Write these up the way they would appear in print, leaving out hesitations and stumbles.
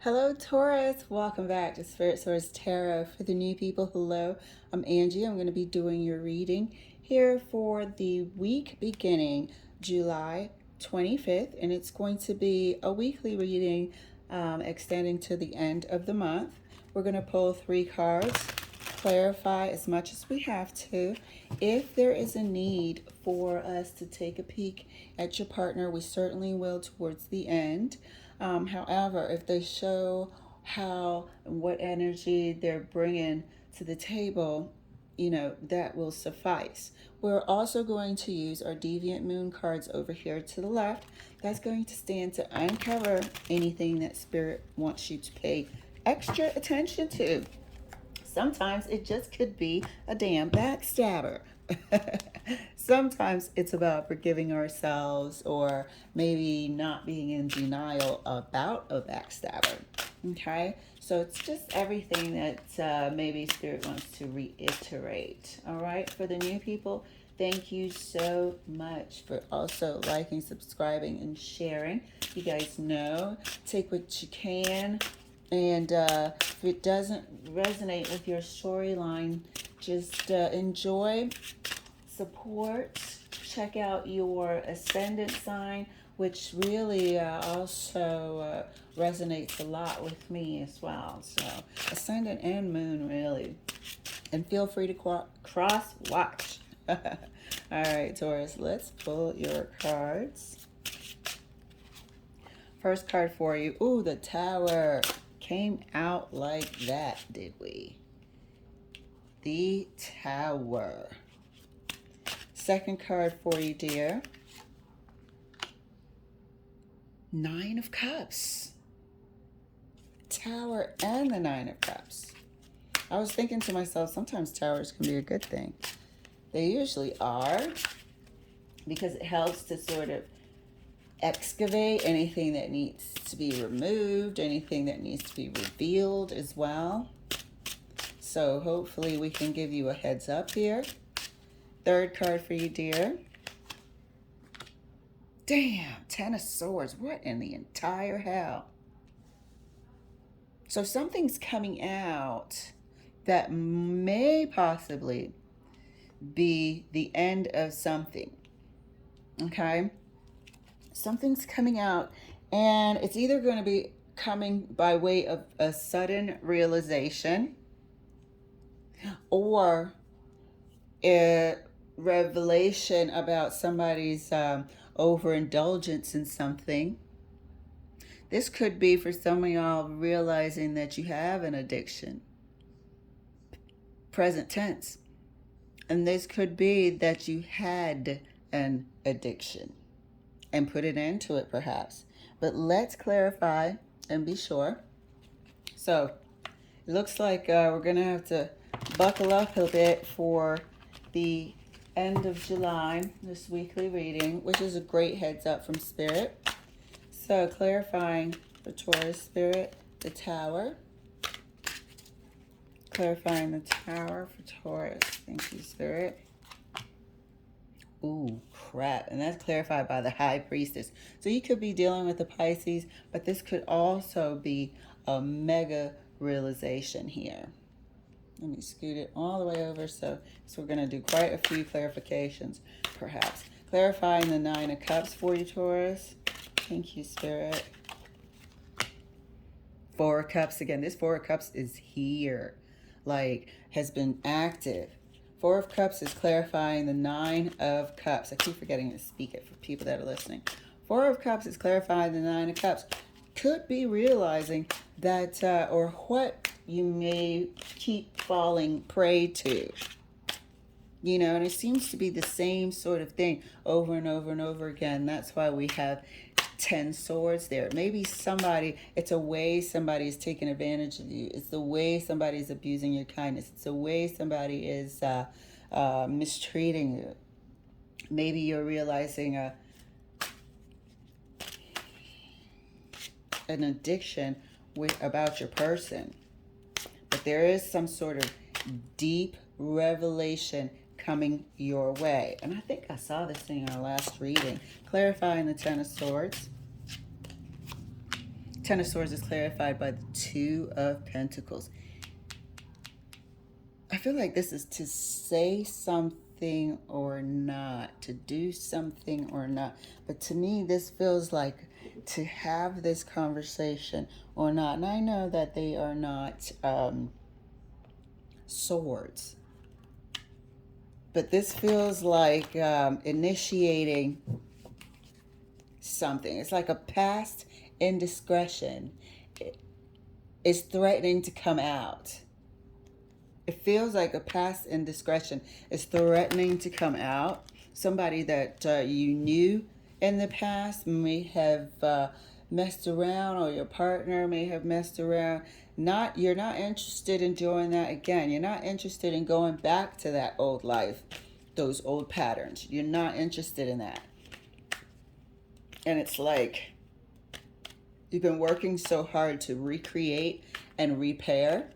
Hello, Taurus. Welcome back to Spirit Source Tarot. For the new people, hello. I'm Angie. I'm going to be doing your reading here for the week beginning July 25th, and it's going to be a weekly reading extending to the end of the month. We're going to pull 3 cards, clarify as much as we have to. If there is a need for us to take a peek at your partner, we certainly will towards the end. However, if they show how and what energy they're bringing to the table, that will suffice. We're also going to use our Deviant Moon cards over here to the left. That's going to stand to uncover anything that Spirit wants you to pay extra attention to. Sometimes it just could be a damn backstabber. Sometimes it's about forgiving ourselves or maybe not being in denial about a backstabber. Okay, so it's just everything that maybe Spirit wants to reiterate. All right, for the new people, thank you so much for also liking, subscribing, and sharing. You guys know, take what you can. And if it doesn't resonate with your storyline, just enjoy, support, check out your ascendant sign, which really also resonates a lot with me as well. So ascendant and moon, really. And feel free to cross watch. All right, Taurus, let's pull your cards. First card for you. Ooh, the Tower. Came out like that, did we? The Tower. Second card for you, dear. 9 of Cups. Tower and the 9 of Cups. I was thinking to myself, sometimes towers can be a good thing. They usually are, because it helps to sort of excavate anything that needs to be removed, anything that needs to be revealed as well. So hopefully we can give you a heads up here. Third card for you, dear. Damn, 10 of Swords. What in the entire hell? So something's coming out that may possibly be the end of something. Okay? Something's coming out, and it's either going to be coming by way of a sudden realization or a revelation about somebody's overindulgence in something. This could be for some of y'all realizing that you have an addiction. Present tense. And this could be that you had an addiction and put an end to it, perhaps. But let's clarify and be sure. So it looks like we're going to have to buckle up a bit for the end of July, this weekly reading, which is a great heads up from Spirit. So clarifying for Taurus Spirit, the Tower. Clarifying the Tower for Taurus. Thank you, Spirit. Ooh, crap. And that's clarified by the High Priestess. So you could be dealing with the Pisces, but this could also be a mega realization here. Let me scoot it all the way over. So we're going to do quite a few clarifications, perhaps. Clarifying the 9 of Cups for you, Taurus. Thank you, Spirit. 4 of Cups. Again, this 4 of Cups is here. Like, has been active. 4 of Cups is clarifying the 9 of Cups. I keep forgetting to speak it for people that are listening. 4 of Cups is clarifying the 9 of Cups. Could be realizing that, or what you may keep falling prey to. You know, and it seems to be the same sort of thing over and over and over again. That's why we have 10 swords there. Maybe it's a way somebody is taking advantage of you. It's the way somebody is abusing your kindness. It's the way somebody is mistreating you. Maybe you're realizing an addiction about your person. But there is some sort of deep revelation coming your way. And I think I saw this thing in our last reading. Clarifying the 10 of Swords. Ten of Swords is clarified by the Two of Pentacles. I feel like this is to say something or not, to do something or not. But to me, this feels like to have this conversation or not. And I know that they are not swords. But this feels like initiating something. It's like a past indiscretion is threatening to come out. It feels like a past indiscretion is threatening to come out. Somebody that you knew in the past may have messed around, or your partner may have messed around. You're not interested in doing that again. You're not interested in going back to that old life, those old patterns. You're not interested in that. And it's like you've been working so hard to recreate and repair.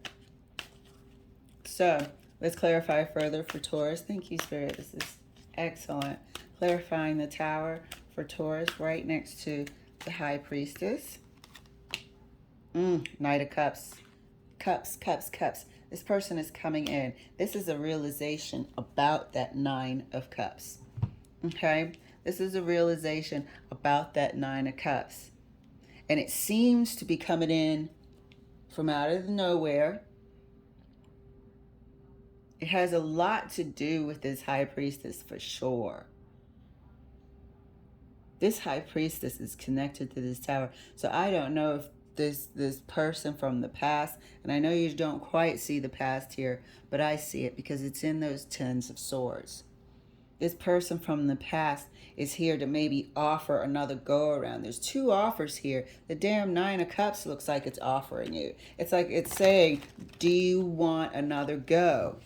So let's clarify further for Taurus. Thank you, Spirit. This is excellent. Clarifying the Tower for Taurus right next to the High Priestess. Knight of Cups. Cups, cups, cups. This person is coming in. This is a realization about that Nine of Cups. Okay? This is a realization about that Nine of Cups. And it seems to be coming in from out of nowhere. It has a lot to do with this High Priestess for sure. This High Priestess is connected to this Tower. So I don't know if this person from the past, and I know you don't quite see the past here, but I see it because it's in those Tens of Swords. This person from the past is here to maybe offer another go around. There's two offers here. The damn Nine of Cups looks like it's offering you. It's like it's saying, do you want another go?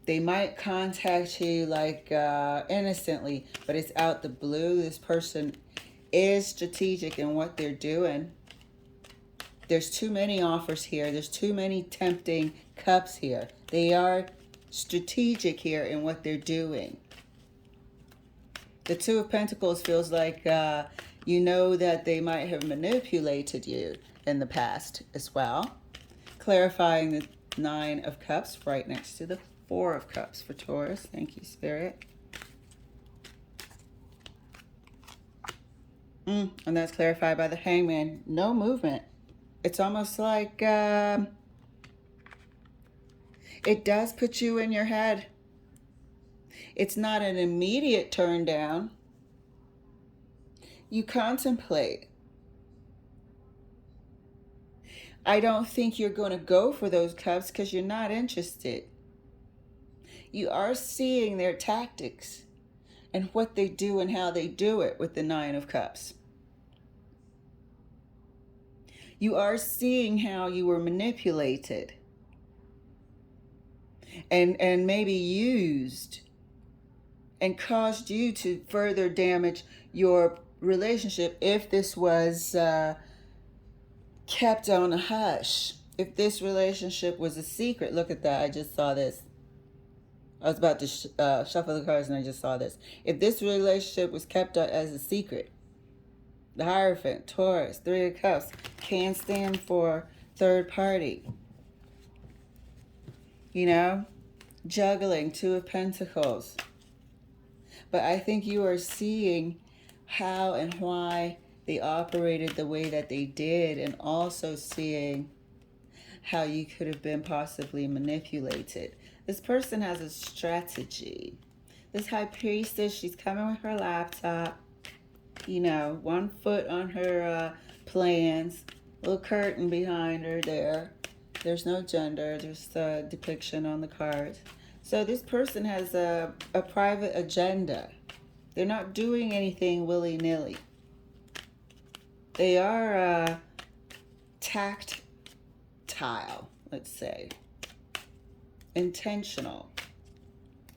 They might contact you like innocently, but it's out the blue. This person is strategic in what they're doing. There's too many offers here. There's too many tempting cups here. They are strategic here in what they're doing. The Two of Pentacles feels like you know that they might have manipulated you in the past as well. Clarifying the Nine of Cups right next to the Four of Cups for Taurus. Thank you, Spirit. And that's clarified by the Hangman. No movement. It's almost like it does put you in your head. It's not an immediate turn down. You contemplate. I don't think you're going to go for those cups because you're not interested. You are seeing their tactics and what they do and how they do it with the Nine of Cups. You are seeing how you were manipulated and maybe used and caused you to further damage your relationship if this was kept on a hush. If this relationship was a secret. Look at that. I just saw this. I was about to shuffle the cards and I just saw this. If this relationship was kept as a secret, the Hierophant, Taurus, Three of Cups, can stand for third party. You know, juggling, Two of Pentacles. But I think you are seeing how and why they operated the way that they did, and also seeing how you could have been possibly manipulated. This person has a strategy. This High Priestess, she's coming with her laptop. You know, one foot on her plans. Little curtain behind her there. There's no gender, just a depiction on the card. So this person has a private agenda. They're not doing anything willy-nilly. They are tactile, let's say. Intentional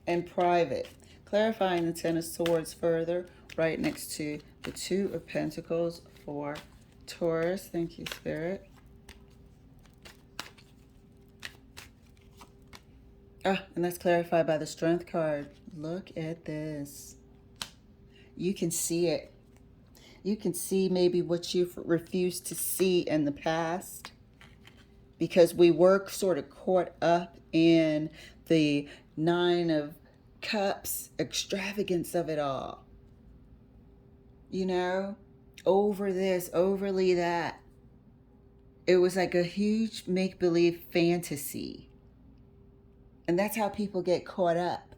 and private. Clarifying the Ten of Swords further, right next to the Two of Pentacles for Taurus. Thank you, Spirit. And that's clarified by the Strength card. Look at this. You can see it. You can see maybe what you've refused to see in the past, because we were sort of caught up in the Nine of Cups extravagance of it all. You know, over this, overly that. It was like a huge make believe fantasy. And that's how people get caught up.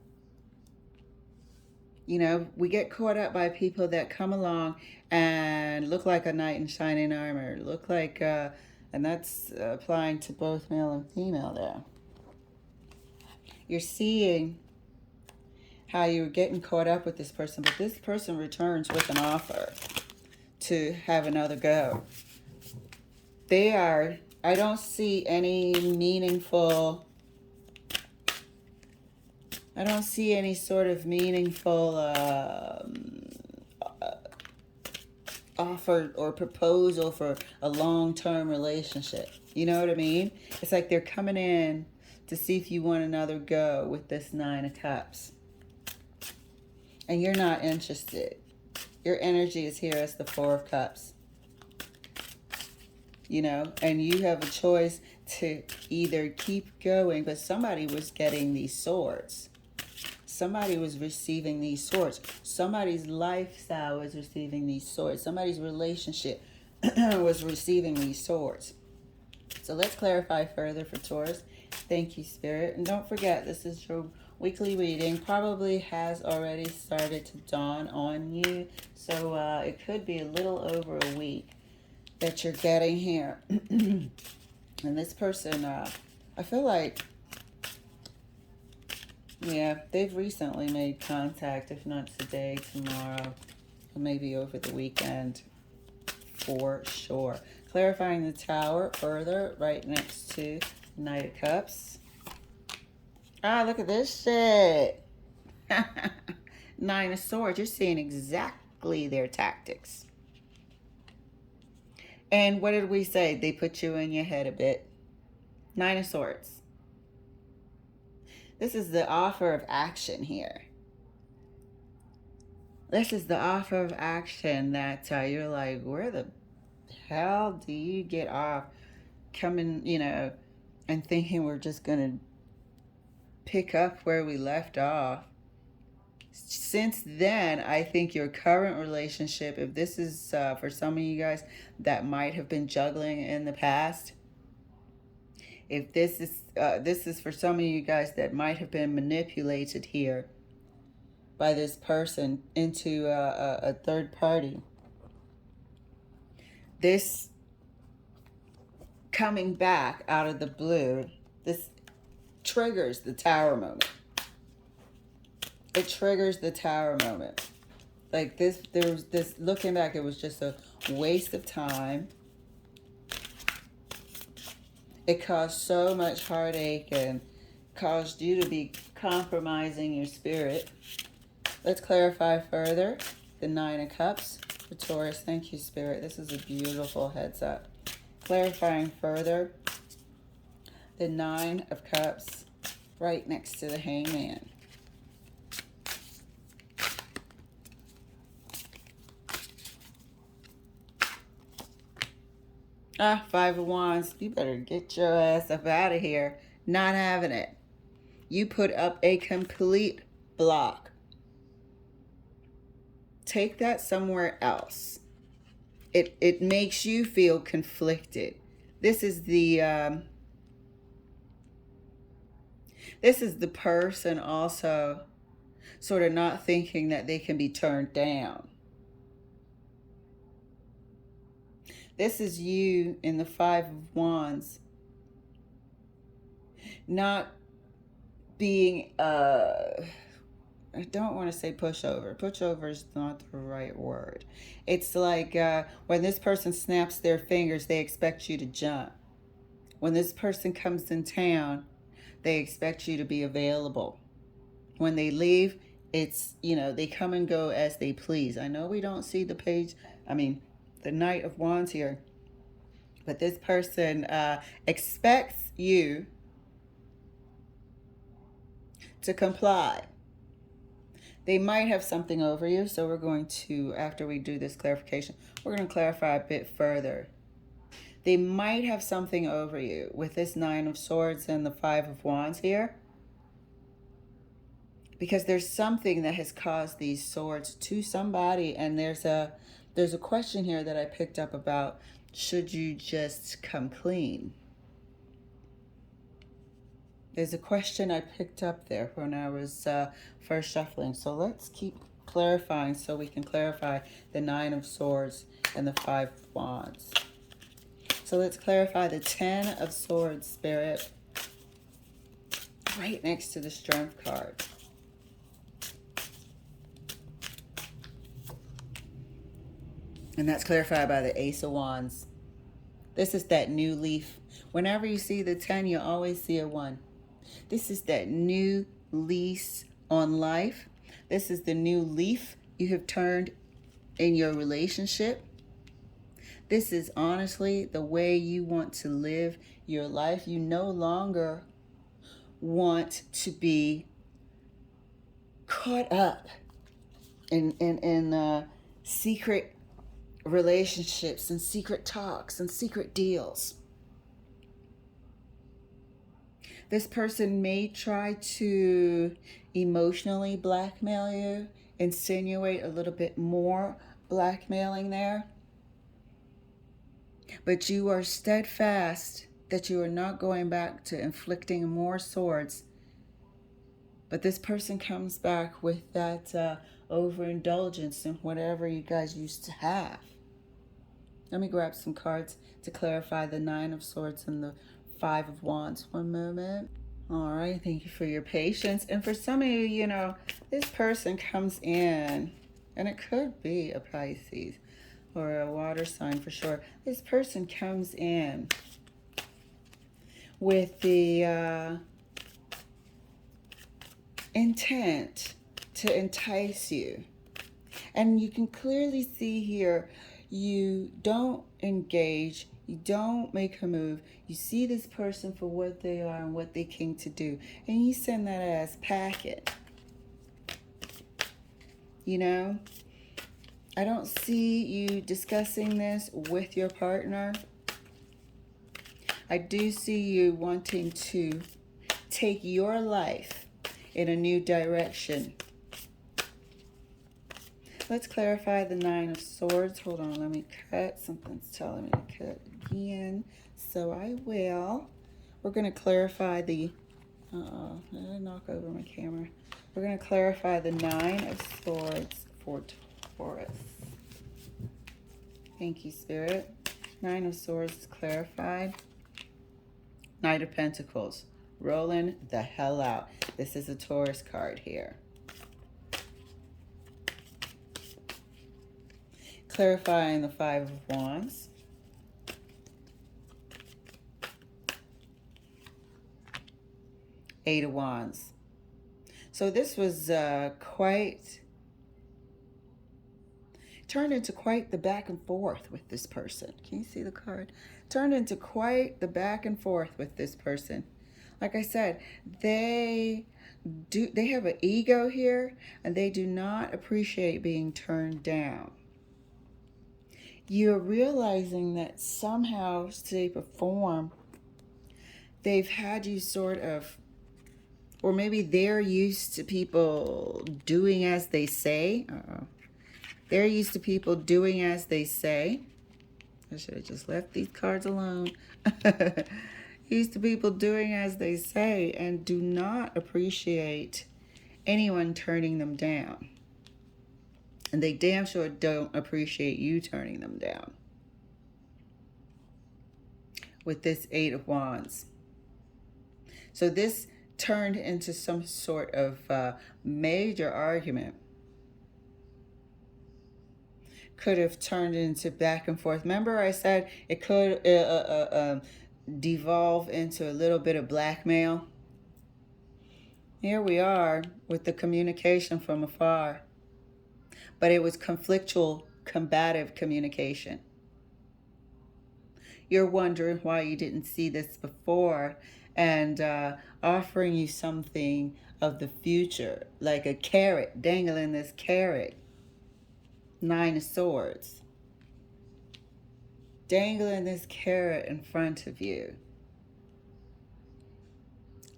You know, we get caught up by people that come along and look like a knight in shining armor, look like, and that's applying to both male and female there. You're seeing how you're getting caught up with this person, but this person returns with an offer to have another go. I don't see any meaningful, I don't see any sort of meaningful offer or proposal for a long-term relationship. You know what I mean? It's like they're coming in to see if you want another go with this Nine of Cups. And you're not interested. Your energy is here as the Four of Cups. You know, and you have a choice to either keep going, but somebody was getting these swords. Somebody was receiving these swords. Somebody's lifestyle was receiving these swords. Somebody's relationship was receiving these swords. So let's clarify further for Taurus. Thank you, Spirit. And don't forget, this is your weekly reading. Probably has already started to dawn on you. So it could be a little over a week that you're getting here. And this person, I feel like, yeah, they've recently made contact, if not today, tomorrow, or maybe over the weekend, for sure. Clarifying the Tower further, right next to Knight of Cups. Ah, look at this shit. Nine of Swords. You're seeing exactly their tactics. And what did we say? They put you in your head a bit. Nine of Swords. This is the offer of action here. This is the offer of action that you're like, where the hell do you get off coming, you know, and thinking we're just going to pick up where we left off? Since then, I think your current relationship, if this is for some of you guys that might have been juggling in the past, if this is for some of you guys that might have been manipulated here by this person into a third party, this coming back out of the blue, this triggers the Tower moment. It triggers the Tower moment. Like this, there was this, looking back, it was just a waste of time. It caused so much heartache and caused you to be compromising your spirit. Let's clarify further. The Nine of Cups for Taurus. Thank you, Spirit. This is a beautiful heads up. Clarifying further. The Nine of Cups right next to the Hangman. Ah, Five of Wands. You better get your ass up out of here. Not having it. You put up a complete block. Take that somewhere else. It makes you feel conflicted. This is the person also sort of not thinking that they can be turned down. This is you in the Five of Wands not being, I don't want to say pushover. Pushover is not the right word. It's like when this person snaps their fingers, they expect you to jump. When this person comes in town, they expect you to be available. When they leave, it's, you know, they come and go as they please. I know we don't see the page, the Knight of Wands here, but this person expects you to comply. They might have something over you, so we're going to, after we do this clarification, we're going to clarify a bit further. They might have something over you with this Nine of Swords and the Five of Wands here, because there's something that has caused these swords to somebody, and there's a question here that I picked up about, should you just come clean? There's a question I picked up there when I was first shuffling. So let's keep clarifying so we can clarify the Nine of Swords and the Five of Wands. So let's clarify the Ten of Swords, Spirit, right next to the Strength card. And that's clarified by the Ace of Wands. This is that new leaf. Whenever you see the 10, you always see a 1. This is that new lease on life. This is the new leaf you have turned in your relationship. This is honestly the way you want to live your life. You no longer want to be caught up in secret relationships and secret talks and secret deals. This person may try to emotionally blackmail you, insinuate a little bit more blackmailing there. But you are steadfast that you are not going back to inflicting more swords. But this person comes back with that overindulgence in whatever you guys used to have. Let me grab some cards to clarify the Nine of Swords and the Five of Wands. One moment. All right, thank you for your patience. And for some of you, you know, this person comes in, and it could be a Pisces or a water sign for sure. This person comes in with the intent to entice you. And you can clearly see here, you don't engage, you don't make a move. You see this person for what they are and what they came to do. And you send that as packet. You know? I don't see you discussing this with your partner. I do see you wanting to take your life in a new direction. Let's clarify the Nine of Swords. Hold on, let me cut. Something's telling me to cut again. So I will. We're going to clarify the... Uh-oh, did I knock over my camera? We're going to clarify the Nine of Swords for Taurus. Thank you, Spirit. Nine of Swords is clarified. Knight of Pentacles. Rolling the hell out. This is a Taurus card here. Clarifying the Five of Wands. Eight of Wands. So this was turned into quite the back and forth with this person. Can you see the card? Turned into quite the back and forth with this person. Like I said, they have an ego here, and they do not appreciate being turned down. You're realizing that somehow, shape, or form, they've had you sort of, or maybe they're used to people doing as they say. They're used to people doing as they say. I should have just left these cards alone. Used to people doing as they say and do not appreciate anyone turning them down. And they damn sure don't appreciate you turning them down. With this Eight of Wands. So this turned into some sort of major argument. Could have turned into back and forth. Remember I said it could devolve into a little bit of blackmail? Here we are with the communication from afar. But it was conflictual, combative communication. You're wondering why you didn't see this before, and offering you something of the future, like a carrot, dangling this carrot. Nine of Swords. Dangling this carrot in front of you.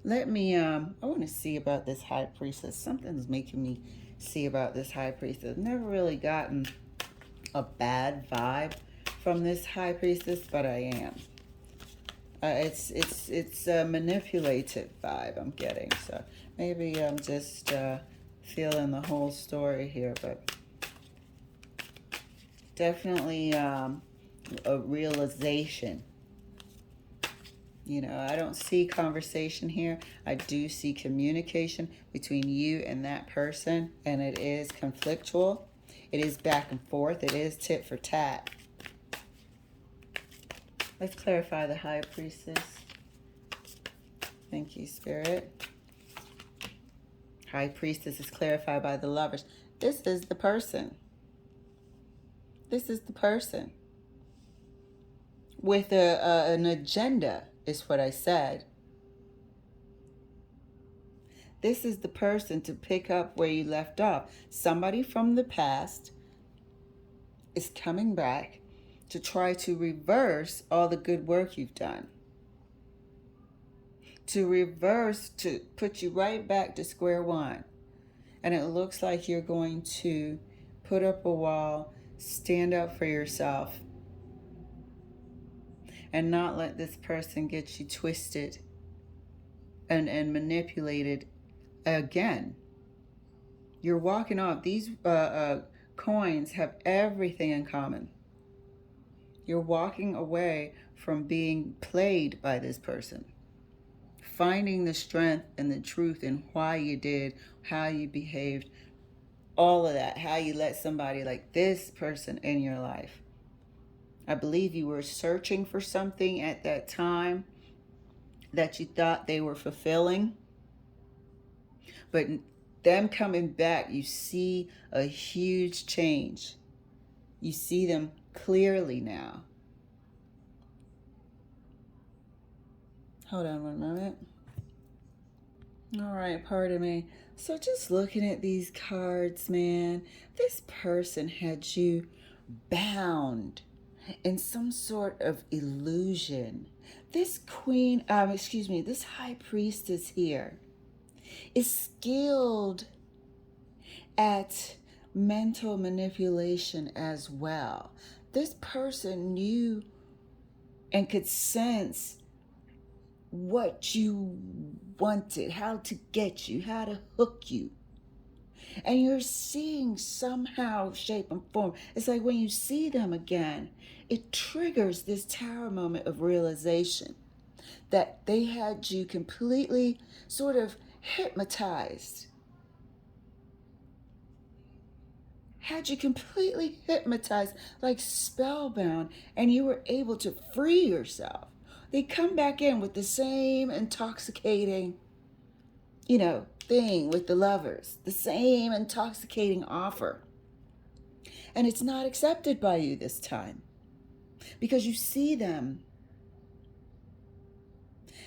Let me, I want to see about this High Priestess. Something's making me see about this High Priestess. Never really gotten a bad vibe from this High Priestess, but I am. It's a manipulative vibe I'm getting. So maybe I'm just feeling the whole story here, but definitely a realization. You know, I don't see conversation here. I do see communication between you and that person, and it is conflictual. It is back and forth. It is tit for tat. Let's clarify the High Priestess. Thank you, Spirit. High Priestess is clarified by the Lovers. This is the person. This is the person. With an agenda, is what I said. This is the person to pick up where you left off. Somebody from the past is coming back to try to reverse all the good work you've done. To reverse, to put you right back to square one. And it looks like you're going to put up a wall, stand up for yourself, and not let this person get you twisted and manipulated again. You're walking off. These coins have everything in common. You're walking away from being played by this person. Finding the strength and the truth in why you did, how you behaved, all of that, how you let somebody like this person in your life. I believe you were searching for something at that time that you thought they were fulfilling. But them coming back, you see a huge change. You see them clearly now. Hold on one moment. All right, pardon me. So just looking at these cards, man, this person had you bound in some sort of illusion. This this High Priestess here is skilled at mental manipulation as well. This person knew and could sense what you wanted, how to get you, how to hook you. And you're seeing somehow, shape, and form. It's like when you see them again, it triggers this Tower moment of realization that they had you completely sort of hypnotized. Had you completely hypnotized, like spellbound, and you were able to free yourself. They come back in with the same intoxicating, thing with the Lovers, the same intoxicating offer. And it's not accepted by you this time because you see them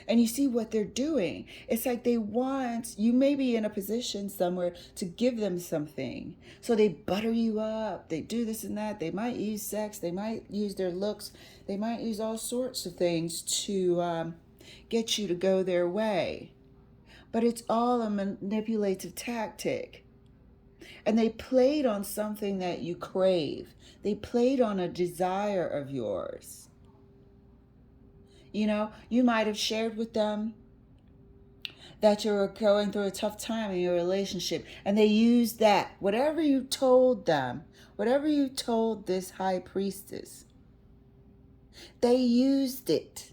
and you see what they're doing. It's like they want, you may be in a position somewhere to give them something. So they butter you up. They do this and that. They might use sex. They might use their looks. They might use all sorts of things to get you to go their way. But it's all a manipulative tactic. And they played on something that you crave. They played on a desire of yours. You might have shared with them that you were going through a tough time in your relationship, and they used that. Whatever you told them, whatever you told this High Priestess, they used it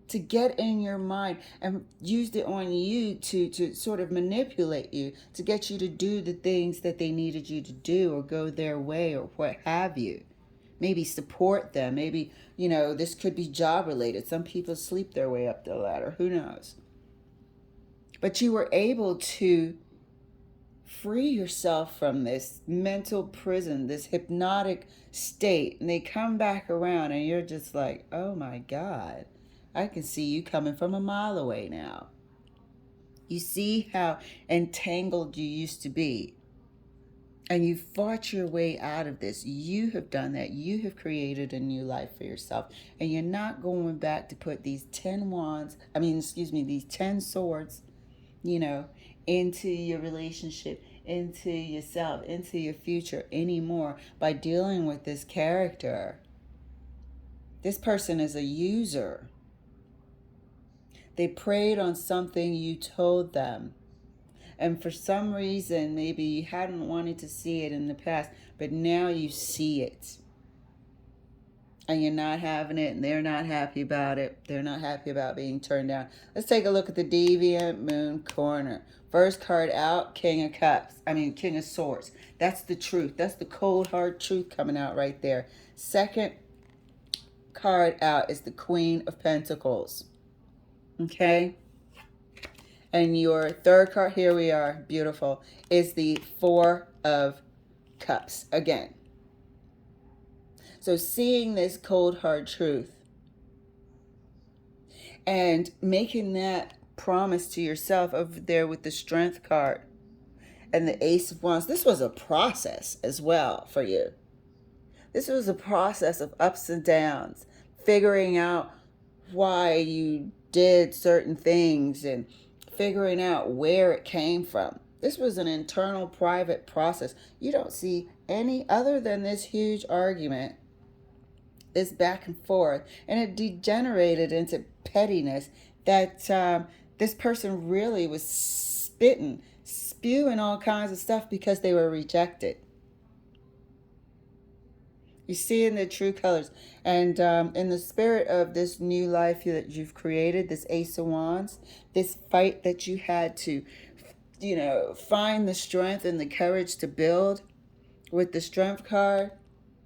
to get in your mind and used it on you to sort of manipulate you, to get you to do the things that they needed you to do or go their way or what have you. Maybe support them. Maybe, this could be job related. Some people sleep their way up the ladder. Who knows? But you were able to free yourself from this mental prison, this hypnotic state. And they come back around and you're just like, oh my God, I can see you coming from a mile away now. You see how entangled you used to be. And you fought your way out of this. You have done that. You have created a new life for yourself. And you're not going back to put these 10 wands, these 10 swords, you know, into your relationship, into yourself, into your future anymore by dealing with this character. This person is a user. They preyed on something you told them. And for some reason, maybe you hadn't wanted to see it in the past, but now you see it. And you're not having it, and they're not happy about it. They're not happy about being turned down. Let's take a look at the Deviant Moon corner. First card out, King of Cups. King of Swords. That's the truth. That's the cold, hard truth coming out right there. Second card out is the Queen of Pentacles. Okay? And your third card, here we are, beautiful, is the Four of Cups again. So seeing this cold, hard truth and making that promise to yourself over there with the Strength card and the Ace of Wands, this was a process as well for you. This was a process of ups and downs, figuring out why you did certain things and figuring out where it came from. This was an internal, private process. You don't see any other than this huge argument, this back and forth, and it degenerated into pettiness that this person really was spewing all kinds of stuff because they were rejected. You see in the true colors. And in the spirit of this new life that you've created, this Ace of Wands, this fight that you had to, find the strength and the courage to build with the Strength card,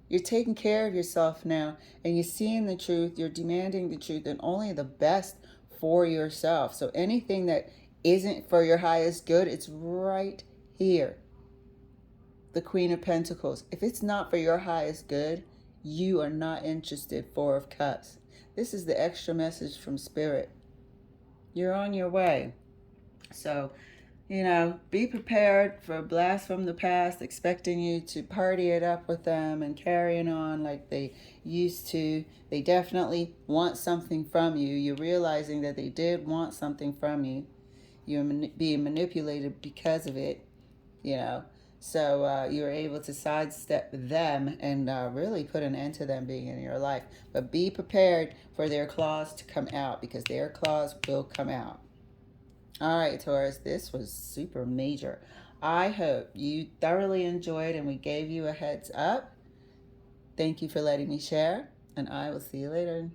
you're taking care of yourself now. And you're seeing the truth. You're demanding the truth and only the best for yourself. So anything that isn't for your highest good, it's right here. The Queen of Pentacles. If it's not for your highest good, you are not interested. Four of Cups. This is the extra message from Spirit. You're on your way. So, be prepared for a blast from the past, expecting you to party it up with them and carrying on like they used to. They definitely want something from you. You're realizing that they did want something from you. You're being manipulated because of it, So you were able to sidestep them and really put an end to them being in your life. But be prepared for their claws to come out, because their claws will come out. All right, Taurus, this was super major. I hope you thoroughly enjoyed and we gave you a heads up. Thank you for letting me share, and I will see you later.